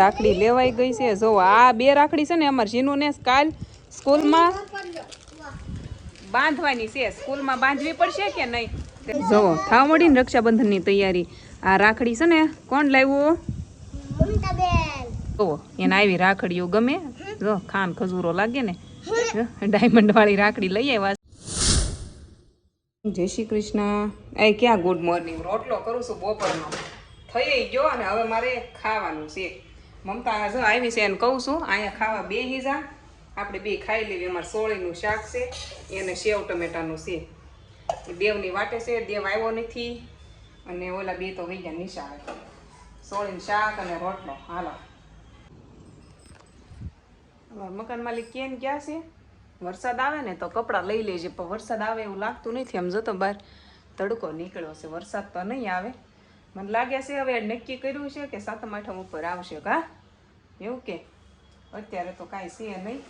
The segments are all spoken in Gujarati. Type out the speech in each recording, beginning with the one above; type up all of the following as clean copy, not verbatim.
રાખડી લેવાઈ ગઈ છે. જો આ બે રાખડી છે ને અમારે જીનુને કાલ સ્કૂલમાં બાંધવાની છે. સ્કૂલમાં બાંધવી પડશે કે નહીં? જો થાવ મળી ને રક્ષાબંધનની તૈયારી. આ રાખડી છે ને કોણ લાવ્યું? જો એને આવી રાખડીઓ ગમે. જો ખાન ખજૂરો લાગે ને, ડાયમંડ વાળી રાખડી લઈ આવ્યા. જય શ્રી કૃષ્ણ. એ ક્યાં ગુડ મોર્નિંગ. રોટલો કરું છું બપોરનો, થઈ ગયો અને હવે મારે ખાવાનું છે. મમતા જો આવી છે એને કહું છું અહીંયા ખાવા બેસી જા, આપણે બે ખાઈ લેવી. અમારે સોળીનું શાક છે, એને સેવ ટમેટાનું છે. દેવની વાટે છે, દેવ આવ્યો નથી અને ઓલા બે તો વહી ગયા નિશાળે. સોળીનું શાક અને રોટલો. હાલો મકાન માલિક કેમ ક્યાં છે? વરસાદ આવે ને તો કપડાં લઈ લેજે, પણ વરસાદ આવે એવું લાગતું નથી. આમ જતો બહાર તડકો નીકળ્યો છે, વરસાદ તો નહીં આવે મને લાગે છે. હવે નક્કી કર્યું છે કે 7મ 8મ ઉપર આવશે. કા એવું કે અત્યારે તો કાંઈ છે નહીં.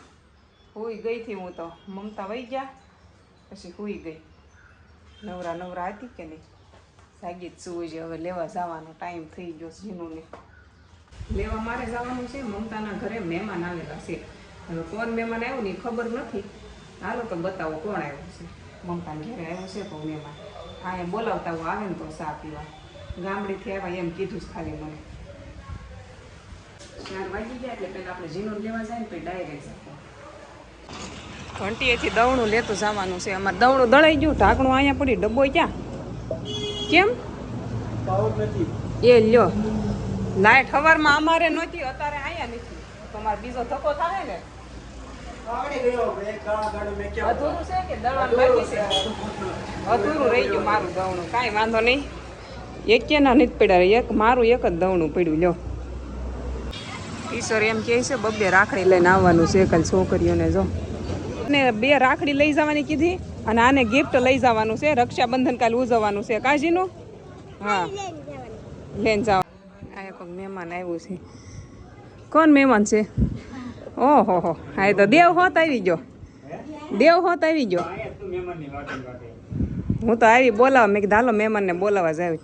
હુઈ ગઈ હતી હું તો, મમતા વહી ગયા પછી હુઈ ગઈ. નવરા હતી કે નહીં, જાગી જ સુવું છે. હવે લેવા જવાનો ટાઈમ થઈ ગયો. જીનુને લેવા મારે જવાનું છે. મમતાના ઘરે મહેમાન આવેલા છે. હવે કોણ મહેમાન આવ્યું ને ખબર નથી. હાલો તો બતાવો કોણ આવ્યું છે. મમતાના ઘરે આવ્યું છે તો મહેમાન અહીંયા બોલાવતા હું આવે ને તો ચા પીવા. ગામડેથી આવ્યા એમ કીધું જ ખાલી મને. 4 વાગી ગયા એટલે પેલા આપણે જીનું લેવા જાય ને પછી ડાયરેક્ટ ઘંટીએથી દવણું લેતું જવાનું છે. અમારે દવણું દળાઈ ગયું, ઢાંકણું અહીંયા પડી, ડબ્બો ક્યાં? કેમ એ લ્યો લાઈટ સવારમાં અમારે નહોતી, અત્યારે અહીંયા નથી. તમારે બીજો ધક્કો થાય ને. અધૂરું છે કે દળવાનું બાકી છે? અધૂરું રહી ગયું મારું દવણું. કાંઈ વાંધો નહીં, એકેના નથી પડ્યા, એક મારું એક જ દવણું પડ્યું. લ્યો ઈશ્વર એમ કહે છે 2 રાખડી લઈને આવવાનું છે કાલે છોકરીઓને. જો અને 2 રાખડી લઈ જવાની કીધી અને આને ગિફ્ટ લઈ જવાનું છે. રક્ષાબંધન કાલે ઉજવવાનું છે. કાજીનું હા લઈને જવા. આ કોઈ મહેમાન આવ્યું છે. કોણ મહેમાન છે? ઓહો હો, હા તો દેવ હોત આવી ગયો. દેવ હોત આવી ગયો. હું તો આવી બોલાવા, મેં કીધું હાલો મહેમાનને બોલાવા જ આવી.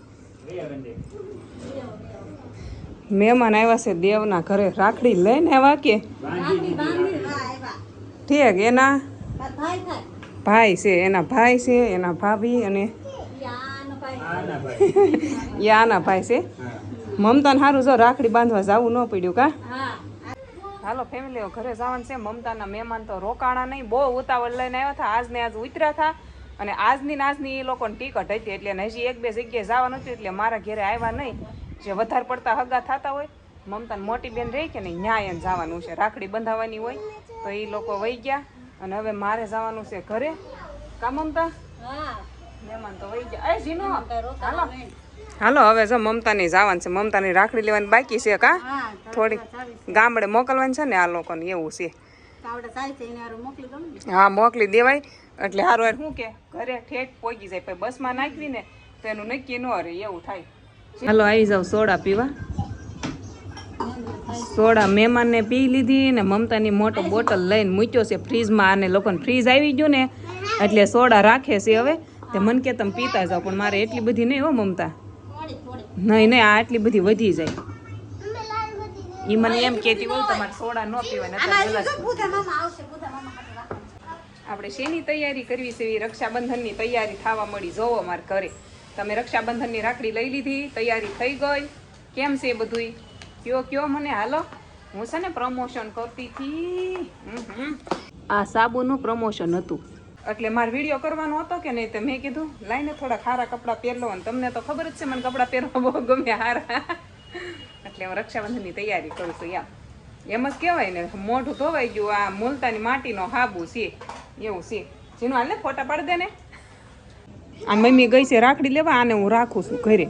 મહેમાન આવ્યા છે દેવના ઘરે. રાખડી લઈને આવ્યા કે ઠીક? એના ભાઈ છે, એના ભાઈ છે, એના ભાભી અને યાના ભાઈ છે. મમતાને સારું જો રાખડી બાંધવા જવું ન પડ્યું. કા હાલો ફેમિલીઓ ઘરે જવાનું છે. મમતાના મહેમાન તો રોકાણા નહીં, બહુ ઉતાવળ લઈને આવ્યા હતા. આજને આજ ઉતર્યા હતા અને આજની એ લોકોની ટિકટ હતી એટલે હજી 1-2 જગ્યાએ જવાનું હતું એટલે મારા ઘરે આવ્યા નહીં. જે વધારે પડતા હગા થતા હોય, મમતાની મોટી બેન રહી કે નહીં, ન્યાય એને જવાનું છે. રાખડી બંધાવવાની હોય તો એ લોકો વહી ગયા અને હવે મારે જવાનું છે ઘરે. કા મમતા? મહેમાન તો વહી ગયા. જીનો હાલો હાલો હવે જો મમતાની જવાનું છે. મમતાની રાખડી લેવાની બાકી છે. કા થોડી ગામડે મોકલવાની છે ને આ લોકોને, એવું છે. હા મોકલી દેવાય એટલે સારું. શું કે ઘરે ઠેઠ પહોંચી જાય, પછી બસમાં નાખવી ને તો એનું નક્કી ન રહે, એવું થાય. હાલો આવી જાવ સોડા પીવા. સોડા મહેમાનને પી લીધી ને મમતાની મોટો બોટલ લઈને મૂક્યો છે ફ્રીજમાં. આને લોકોને ફ્રીજ આવી ગયું ને એટલે સોડા રાખે છે. હવે તે મને કે તમે પીતા જાઓ, પણ મારે એટલી બધી નહીં હો મમતા. નહીં આ આટલી બધી વધી જાય. એ મને એમ કહેતી હોય તમારે સોડા ન પીવાય. આપણે શેની તૈયારી કરવી છે? રક્ષાબંધનની તૈયારી થવા મળી. જોવો મારે ઘરે તમે રક્ષાબંધનની રાખડી લઈ લીધી, તૈયારી થઈ ગઈ. કેમ છે બધું? કયો મને. હાલો હું છે ને પ્રમોશન કરતી હતી. આ સાબુનું પ્રમોશન હતું એટલે મારે વિડીયો કરવાનો હતો કે નહીં, તો મેં કીધું લાઈને થોડા ખારા કપડાં પહેરલો. અને તમને તો ખબર જ છે મને કપડાં પહેરવા બહુ ગમે હારા. એટલે હું રક્ષાબંધનની તૈયારી કરું છું. એમ જ કહેવાય ને, મોઢું ધોવાઈ ગયું. આ મુલતાની માટીનો હાબુ છે, એવું છે. જેનું હાલ ને ફોટા પાડી દે ને. આ મમ્મી ગઈ છે રાખડી લેવા, આને હું રાખું છું ઘરે.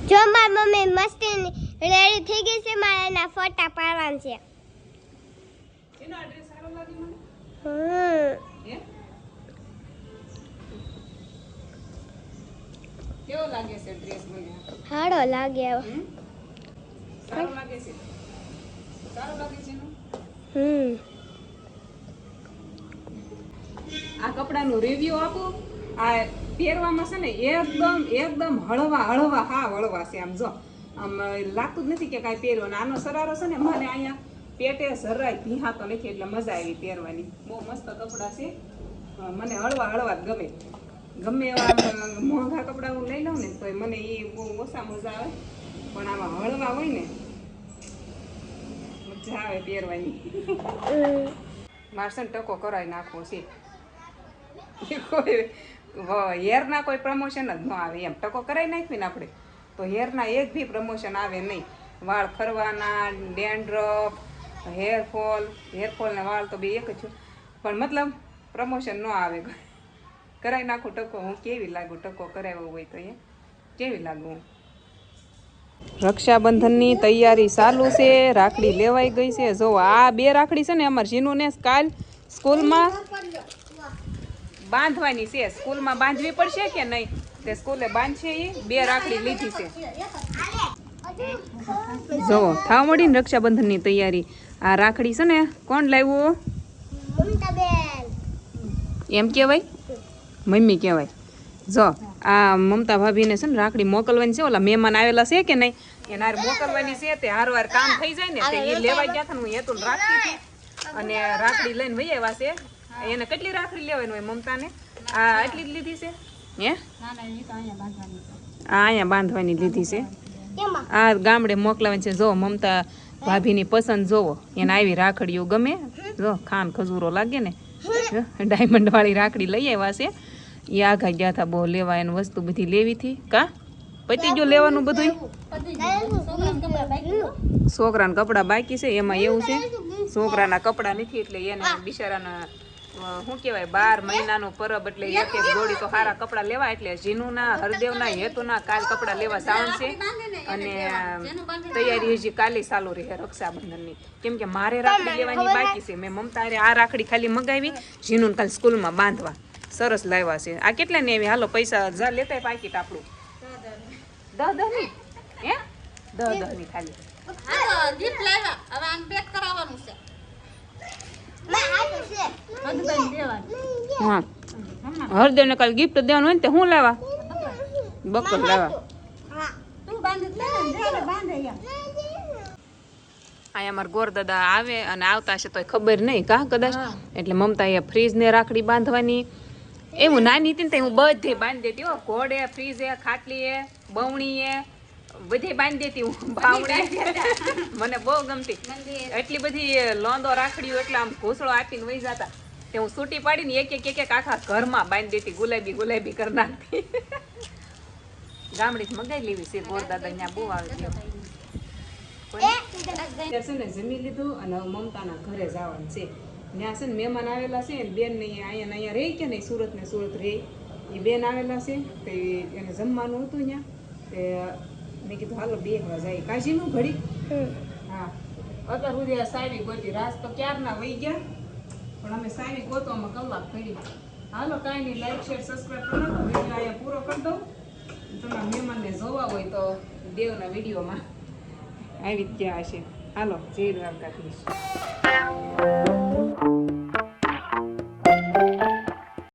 જો મારી મમ્મી મસ્તી રેડી થઈ ગઈ છે, મારે એના ફોટા પાડવાના છે. એનો એડ્રેસ સારો લાગે મને. કેવો લાગે છે ડ્રેસ? મને સારો લાગે. સારો લાગે છે. સારો લાગે છે ને. આ કપડાનું રિવ્યુ આપું. આ પહેરવામાં છે ને એકદમ હળવા હા હળવા છે. આમ જો આમ લાગતું જ નથી કે કાંઈ પહેર્યો. અને આનો સરારો છે ને મને અહીંયા પેટે જરાય ભીહાતો નથી, એટલે મજા આવી પહેરવાની. બહુ મસ્ત કપડાં છે. મને હળવા હળવા જ ગમે. ગમે એવા મોંઘા કપડાં હું લઈ લઉં ને તો મને એ બહુ ઓછા મજા આવે, પણ આમાં હળવા હોય ને મજા આવે પહેરવાની. મારે છે ને ટકો કરાવી નાખવો છે. કોઈ હેરના કોઈ પ્રમોશન જ ન આવે એમ. ટકો કરાવી નાખવી ને આપણે તો હેરના એક બી પ્રમોશન આવે નહીં. વાળ ખરવાના, ડેન્ડ્રફ, હેરફોલ ને વાળ તો બે એક જ છે, પણ મતલબ પ્રમોશન ન આવે. કરાવી નાખું ટકો. હું કેવી લાગુ ટકો કરાવ્યો હોય તો એ કેવી લાગુ હું. રક્ષાબંધનની તૈયારી ચાલુ છે. રાખડી લેવાઈ ગઈ છે. જો આ 2 રાખડી છે ને અમારે જીનુને કાલ સ્કૂલમાં બાંધવાની છે. સ્કૂલમાં બાંધવી પડશે કે નહીં તે સ્કૂલે બાંધશે. એ 2 રાખડી લીધી છે. જો થાવ મળી ને રક્ષાબંધનની તૈયારી. આ રાખડી છે ને કોણ લાવ્યું? એમ કહેવાય, મમ્મી કહેવાય. જો આ મમતા ભાભીને છે ને રાખડી મોકલવાની છે. ઓલા મહેમાન આવેલા છે કે નહીં એના હારે મોકલવાની છે. તે હારવાર કામ થઈ જાય ને તે એ લેવા ગયા હતા ને હું હેતુલ રાખતી હતી અને રાખડી લઈને વહી આવ્યા છે. એને કેટલી રાખડી લેવાની હોય મમતાને? આ એટલી જ લીધી છે હે? આ અહીંયા બાંધવાની લીધી છે. આ ગામડે મોકલાવાની છે. જો મમતા ભાભીની પસંદ જોવો. એને આવી રાખડીઓ ગમે. જો ખાન ખજૂરો લાગે ને, ડાયમંડ વાળી રાખડી લઈ આવ્યા છે. એ આઘા ગયા હતા બહુ લેવા. એની વસ્તુ બધી લેવી હતી. કા પતી ગયું લેવાનું બધું? છોકરાના કપડા બાકી છે. એમાં એવું છે છોકરાના કપડા નથી એટલે એને બિચારાના શું કહેવાય 12 મહિનાનું પરબ એટલે એક એક જોડી તો સારા કપડા લેવા. એટલે જીનુના, હરદેવના, હેતુના કાલ કપડા લેવા જવાનું છે. અને તૈયારી હજી કાલે ચાલુ રહે રક્ષાબંધનની. કેમ કે મારે રાખડી લેવાની બાકી છે. મેં મમતા આ રાખડી ખાલી મગાવી જીનુને કાલ સ્કૂલમાં બાંધવા. સરસ લાવ્યા છે. આ કેટલા ને એવી? હાલો પૈસા જા લેતા પાકીટ આપણું 10 ની હે 10 ની ખાલી. હા હરદેવ ને કાલ ગિફ્ટ દેવાનું હોય ને તે હું લાવવા? બકર લાવવા. અહીંયા અમારા ગોરદાદા આવે અને આવતા હશે તો ખબર નહીં કા કદાચ. એટલે મમતા એ ફ્રીજ ને રાખડી બાંધવાની. એવું નાની હતી ને હું બધે બાંધી દેતી હો. ઘોડે, ફ્રીજે, ખાટલીએ, બવણીએ બધે બાંધી દેતી હું. બાવણી મને બહુ ગમતી. એટલી બધી લોંદો રાખડીઓ એટલે આમ ઘોસળો આપીને વહી જતા. તે હું સૂટી પાડીને એક એક આખા ઘરમાં બાંધી દેતી. ગુલાબી ગુલાબી કરી નાખતી. ગામડેથી મગાઈ લેવી છે. ગોરદાદા ત્યાં બહુ આવે છે ને. જમી લીધું અને મમતાના ઘરે જવાનું છે. ત્યાં છે ને મહેમાન આવેલા છે. બેન ને અહીંયા રહી કે નહીં, સુરત ને સુરત રહી. એ બેન આવેલા છે તે એને જમવાનું હતું ત્યાં. તે મેં કીધું હાલો બેહવા જાય. કાશીનું ઘડી. હા અત્યાર સુધી સાવી ગોતી. રાત તો ક્યારના વહી ગયા પણ અમે સાવી ગોતવામાં કલાક કરી. હાલો કાંઈ નહીં, લાઈક શેર સબસ્ક્રાઈબ કરો. વિડીયો અહીંયા પૂરો કરી દઉં. તમારા મહેમાનને જોવા હોય તો દેવના વિડીયોમાં આવી જ ગયા હશે. હાલો જય દ્વારકાધીશ.